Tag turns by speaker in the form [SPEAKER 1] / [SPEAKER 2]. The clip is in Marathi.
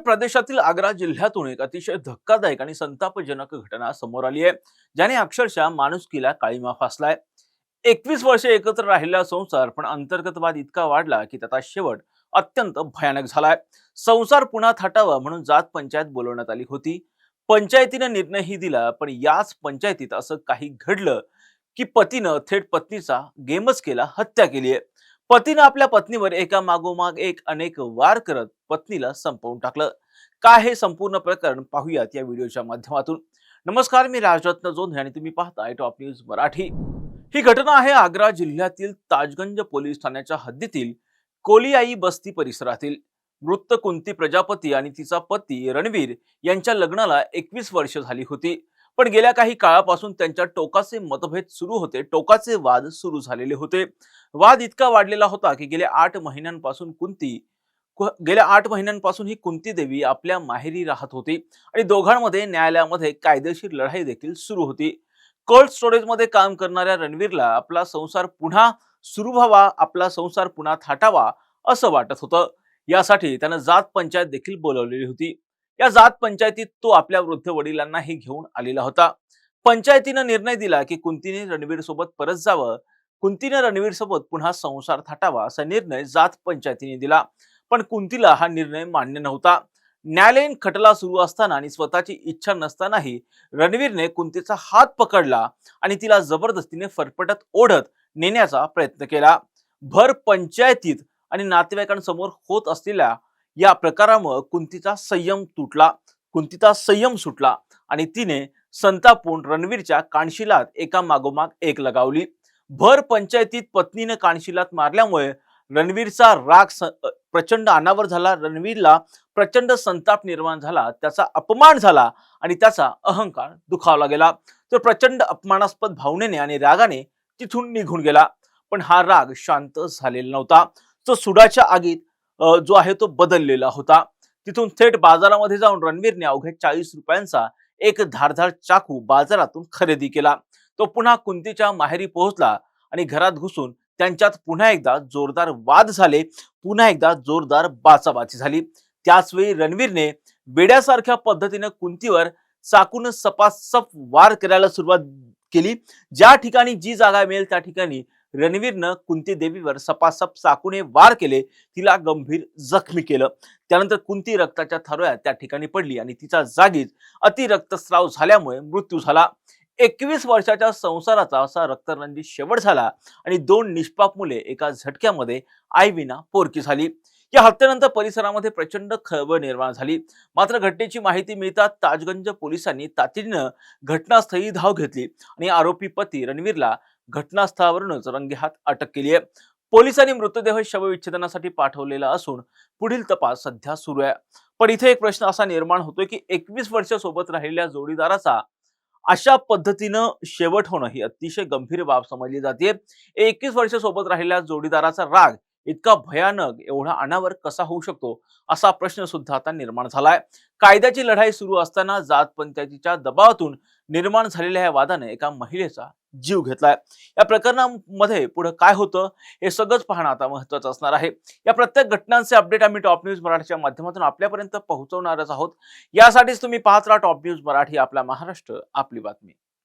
[SPEAKER 1] प्रदेशातील आग्रा जिल्ह्यातून एक अतिशय धक्कादायक आणि संतापजनक घटना समोर आली आहे, ज्याने अक्षरशः माणुसकीला काळीमा फासलाय. 21 वर्षे एकत्र राहिलेला संसार पण अंतर्गत वाद इतका वाढला की त्याचा शेवट अत्यंत भयानक झालाय. संसार पुन्हा थाटावा म्हणून जात पंचायत बोलवण्यात आली होती. पंचायतीने निर्णयही दिला, पण याच पंचायतीत असं काही घडलं की पतीनं थेट पत्नीचा गेमच केला, हत्या केली आहे. पतीनं आपल्या पत्नीवर एका मागोमाग एक अनेक वार करत पत्नीला संपवून टाकलं. काय हे संपूर्ण प्रकरण पाहूयात या व्हिडिओच्या माध्यमातून. नमस्कार, मी राजरत्न जोंधळे आणि तुम्ही पाहताय टॉप न्यूज मराठी. ही घटना आहे आग्रा जिल्ह्यातील ताजगंज पोलीस ठाण्याच्या हद्दीतील कोलियाई बस्ती परिसरातील. मृत कुंती प्रजापती आणि तिचा पती रणवीर यांच्या लग्नाला 21 वर्ष झाली होती. पण गेल्या काही काळापासून त्यांच्या टोकाचे मतभेद सुरू होते, टोकाचे वाद सुरू झालेले होते. वाद इतका वाढलेला होता की गेल्या 8 महिन्यांपासून ही कुंती देवी आपल्या माहेरी राहत होती आणि दोघांमध्ये न्यायालयामध्ये कायदेशीर लढाई देखील सुरू होती. कोल्ड स्टोरेज मध्ये काम करणाऱ्या रणवीरला आपला संसार पुन्हा सुरू व्हावा, आपला संसार पुन्हा थाटावा असं वाटत होतं. यासाठी त्यानं जात पंचायत देखील बोलवलेली होती. या जात पंचायतीत तो आपल्या वृद्ध वडिलांनाही घेऊन आलेला होता. पंचायतीनं निर्णय दिला की कुंतीने रणवीर सोबत परत जावं, कुंतीने रणवीर सोबत पुन्हा संसार थाटावा असा निर्णय जात पंचायतीने दिला. पण कुंतीला हा निर्णय मान्य नव्हता. न्यायालयीन खटला सुरू असताना आणि स्वतःची इच्छा नसतानाही रणवीरने कुंतीचा हात पकडला आणि तिला जबरदस्तीने फरफटत ओढत नेण्याचा प्रयत्न केला. भर पंचायतीत आणि नातेवाईकांसमोर होत असलेल्या या प्रकारामुळे कुंतीचा संयम सुटला आणि तिने संतापून रणवीरच्या कानशिलात एका मागोमाग एक लगावली. भर पंचायतीत पत्नीने कानशिलात मारल्यामुळे रणवीरचा राग प्रचंड अनावर झाला. रणवीरला प्रचंड संताप निर्माण झाला, त्याचा अपमान झाला आणि त्याचा अहंकार दुखावला गेला. तो प्रचंड अपमानास्पद भावनेने आणि रागाने तिथून निघून गेला. पण हा राग शांत झालेला नव्हता. तो सुडाच्या आगीत जो आहे तो बदललेला होता. तिथून थेट बाजारामध्ये जाऊन रणवीरने अवघ्या 40 रुपयांचा एक धारदार चाकू बाजारातून खरेदी केला. तो पुन्हा कुंतीच्या माहेरी पोहोचला आणि घरात घुसून त्यांच्यात पुन्हा एकदा जोरदार वाद झाले, पुन्हा एकदा जोरदार बाचाबाची झाली. त्याचवेळी रणवीरने बेड्यासारख्या पद्धतीने कुंतीवर चाकून सपासप वार करायला सुरुवात केली. ज्या ठिकाणी जी जागा मिळेल त्या ठिकाणी रणवीरनं कुंती देवीवर सपासप चाकूने वार केले, तिला गंभीर जखमी केलं. त्यानंतर कुंती रक्ताच्या थारोळ्यात त्या ठिकाणी पडली आणि तिच्या जागीच अति रक्तस्राव झाल्यामुळे मृत्यू झाला. 21 वर्षाच्या संसाराचा असा रक्तरंजित शेवट झाला आणि 2 निष्पाप मुले एका झटक्यामध्ये आईविना पोरकी झाली. या हत्येनंतर परिसरामध्ये प्रचंड खळबळ निर्माण झाली. मात्र घटनेची माहिती मिळताच ताजगंज पोलिसांनी तातडीनं घटनास्थळी धाव घेतली आणि आरोपी पती रणवीरला घटनास्थळावरूनच रंगेहात अटक केली आहे. पोलिसांनी मृतदेह शवविच्छेदनासाठी पाठवलेला असून पुढील तपास सध्या सुरू आहे. पण इथे एक प्रश्न असा निर्माण होतोय की 21 वर्ष सोबत राहिलेल्या जोडीदाराचा अशा पद्धतीनं शेवट होणं ही अतिशय गंभीर बाब समजली जाते. 21 वर्ष सोबत राहिलेल्या जोडीदाराचा राग इतका भयानक, एवढा अनावर कसा होऊ शकतो असा प्रश्न सुद्धा आता निर्माण झालाय. कायद्याची लढाई सुरू असताना जात पंचायतीच्या दबावातून निर्माण झालेल्या या वादाने एका महिलेचा जीव घेतलाय. या प्रकरणामध्ये पुढे काय होतं हे सगळंच पाहणं आता महत्त्वाचं असणार आहे. या प्रत्येक घटनांचे अपडेट आम्ही टॉप न्यूज मराठीच्या माध्यमातून आपल्यापर्यंत पोहोचवणारच आहोत. यासाठीच तुम्ही पाहत राहा टॉप न्यूज मराठी, आपला महाराष्ट्र आपली बातमी.